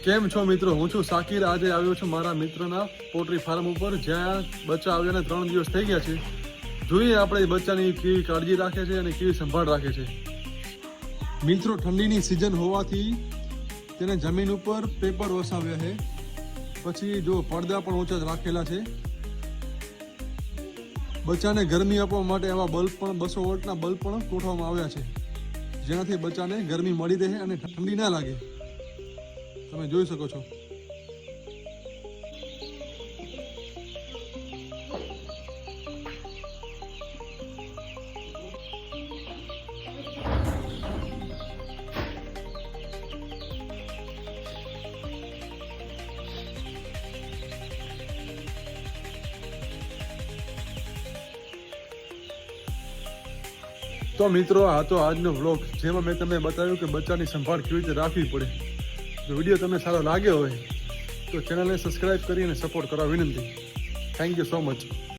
કેમ છો મિત્રો? હું છું સાકિર. આજે આવ્યો છું મારા મિત્રના પોલ્ટ્રી ફાર્મ ઉપર, જ્યાં બચ્ચા આવ્યાને 3 દિવસ થઈ ગયા છે. જોઈએ આપણે બચ્ચાની કેવી કાળજી રાખે છે અને કેવી સંભાળ રાખે છે. મિત્રો, ઠંડીની સિઝન હોવાથી તેને જમીન ઉપર પેપર વસાવ્યા છે. પછી જો પડદા પણ ઊંચા રાખેલા છે. બચ્ચાને ગરમી આપવા માટે આવા બલ્બ પણ 200 વોલ્ટના બલ્બ પણ ગોઠવવામાં આવ્યા છે, જેનાથી બચ્ચાને ગરમી મળી રહે અને ઠંડી ના લાગે. તમે જોઈ શકો છો. તો મિત્રો, આ તો આજનો વ્લોગ, જેમાં મેં તમને બતાવ્યું કે બચ્ચાની સંભાળ કેવી રીતે રાખવી પડે. જો વિડીયો તમને સારો લાગ્યો હોય તો ચેનલને સબસ્ક્રાઈબ કરી અને સપોર્ટ કરવા વિનંતી. Thank you so much.